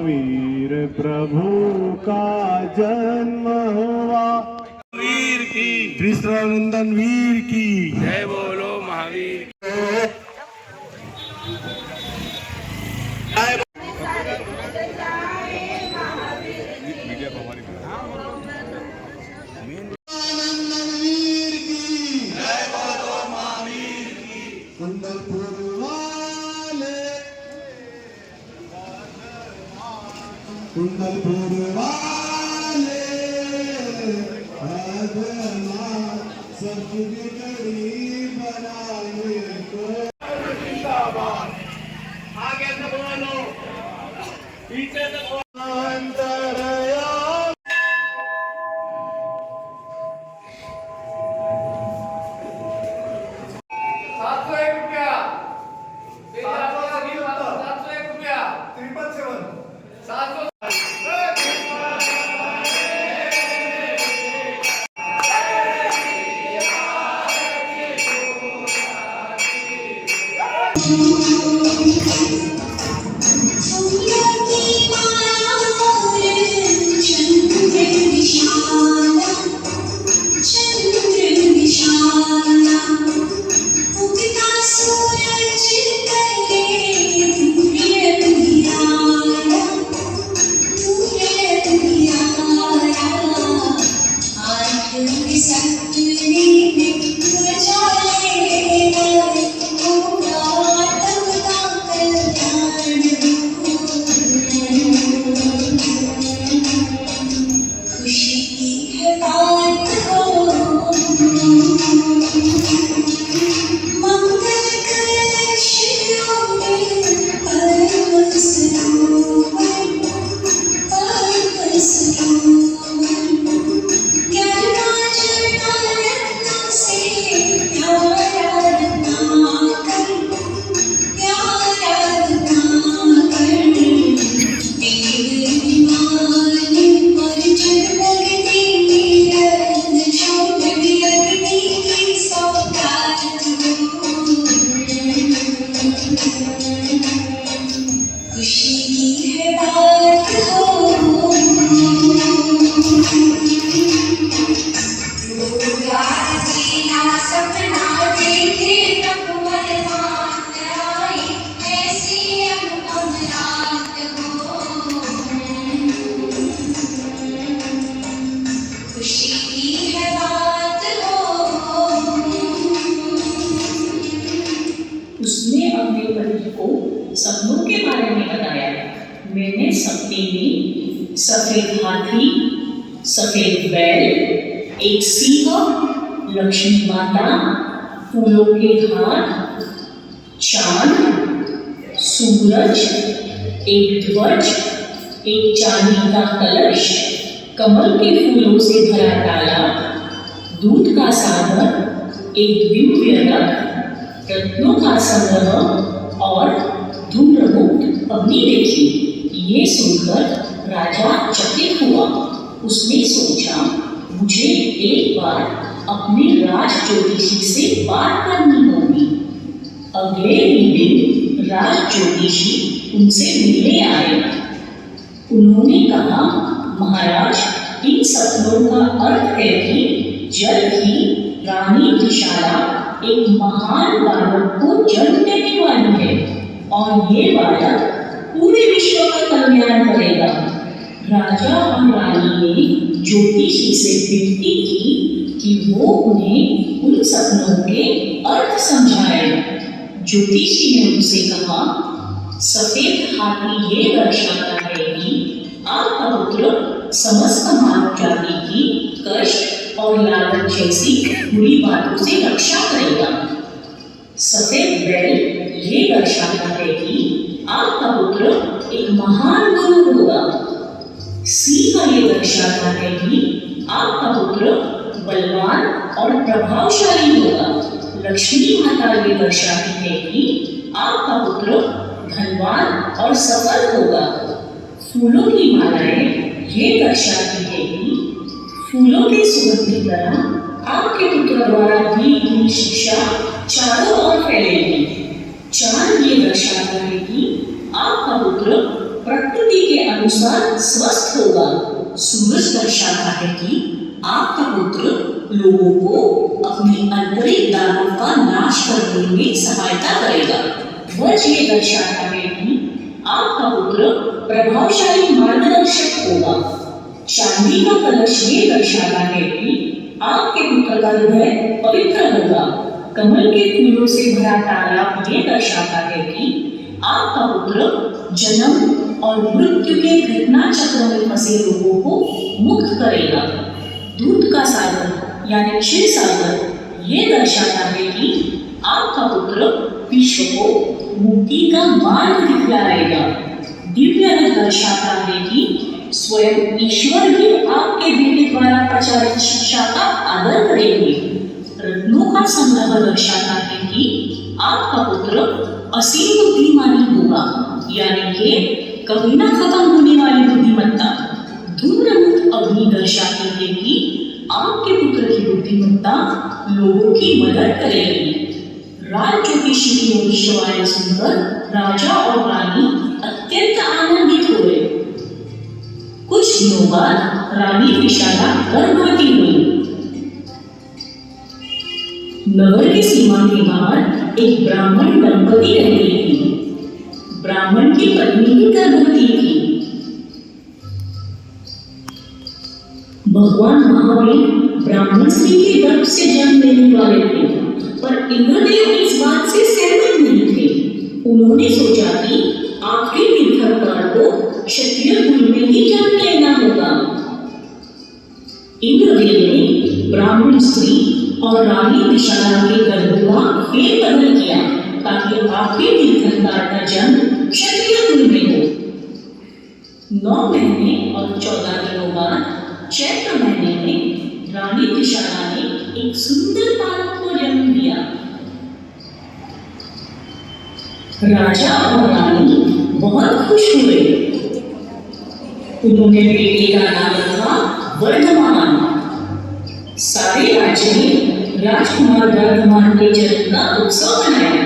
महावीर प्रभु का जन्म हुआ। वीर की कृष्णानंदन वीर की जय बोलो महावीर। कुंदलपुर वाले सबकी बिगड़ी बनाने को। आगे से बोलो, पीछे से बोलो। उसने अपने पति को सपनों के बारे में बताया। मैंने सपने में सफेद हाथी, सफेद बैल, एक सिंह, लक्ष्मी माता, फूलों के हार, चांद, सूरज, एक ध्वज, एक चांदी का कलश, कमल के फूलों से भरा तालाब, दूध का सागर, एक दिव्य रथ, रत्नों का संग्रह और धूम्रमुक्त अग्नि देखी। ये सुनकर राजा चकित हुआ। उसने सोचा, मुझे एक बार अपने राज ज्योतिषी से बात करनी होगी। अगले ही दिन राज ज्योतिषी उनसे मिलने आए। उन्होंने कहा, महाराज, इन सपनों का अर्थ है कि जल्द ही रानी त्रिशाला एक महान बालक को जन्म देने वाली है और ये बालक पूरे विश्व का कल्याण करेगा। राजा और रानी ने ज्योतिषी से विनती की कि वो उन्हें उन सपनों के अर्थ समझाए। ज्योतिषी ने उनसे कहा, सफेद हाथी ये दर्शाता है कि आपका पुत्र समस्त मानव जाति की कष्ट और लालच जैसी बुरी बातों से रक्षा करेगा। सफेद बैल ये दर्शाता है कि आपका पुत्र एक महान गुरु होगा। सिंह ये दर्शाता है कि आपका पुत्र बलवान और प्रभावशाली होगा। लक्ष्मी माता ये दर्शाती है कि आपका पुत्र धनवान और सफल होगा। फूलों की मालाएं ये दर्शाती है कि फूलों की सुगंध की तरह आपके पुत्र द्वारा दी हुई शिक्षा चारों ओर फैलेगी। चांद ये दर्शाता है कि आपका पुत्र प्रकृति के अनुसार स्वस्थ होगा। सूरज दर्शाता है कि आपका पुत्र लोगों को अपनी आंतरिक दानों का नाश करने में सहायता करेगा। ध्वज ये दर्शाता है कि आपका पुत्र प्रभावशाली मार्गदर्शक होगा। चांदी का कलश ये दर्शाता है कि आपके पुत्र का हृदय पवित्र होगा। कमल के फूलों से भरा तालाब ये दर्शाता है कि आपका पुत्र जन्म और मृत्यु के घटना चक्र में फंसे लोगों को मुक्त करेगा। दूध का सागर यानी क्षीर सागर ये दर्शाता है कि आपका पुत्र विश्व को मुक्ति का मार्ग दिखलाएगा। दिव्य रथ दर्शाता है कि स्वयं ईश्वर भी आपके बेटे द्वारा प्रचारित शिक्षा का आदर करेंगे। रत्नों का संग्रह दर्शाता है कि आपका पुत्र असीम बुद्धिमानी होगा, यानी कि कभी ना खत्म होने वाली बुद्धिमत्ता। धूम्रमुक्त अग्नि दर्शाती है कि आपके पुत्र की बुद्धिमत्ता लोगों की मदद करेगी। राज ज्योतिषी की भविष्यवाणी सुनकर राजा और रानी अत्यंत आनंदित हुए। कुछ दिनों बाद रानी विशाला गर्भवती हुई। नगर की सीमा के बाहर एक ब्राह्मण दंपति रहती थी। ब्राह्मण की पत्नी भी गर्भवती थी। भगवान महावीर ब्राह्मण स्त्री के गर्भ से जन्म लेने वाले थे, पर इंद्रदेव इस बात से सहमत नहीं थे। उन्होंने सोचा कि आखिरी तीर्थंकर को क्षत्रिय कुल में ही जन्म लेना होगा। इंद्रदेव ने ब्राह्मण स्त्री और रानी विशाला के गर्भ का फेरबदल किया ताकि आखिरी तीर्थंकर का जन्म क्षत्रिय कुल में हो। 9 महीने और 14 दिनों बाद चैत्र महीने में रानी विशाला ने एक सुंदर बालक को जन्म दिया। राजा और रानी बहुत खुश हुए। उन्होंने बेटे का नाम रखा वर्धमान। सारे राज्य में राजकुमार वर्धमान के जन्म का उत्सव मनाया।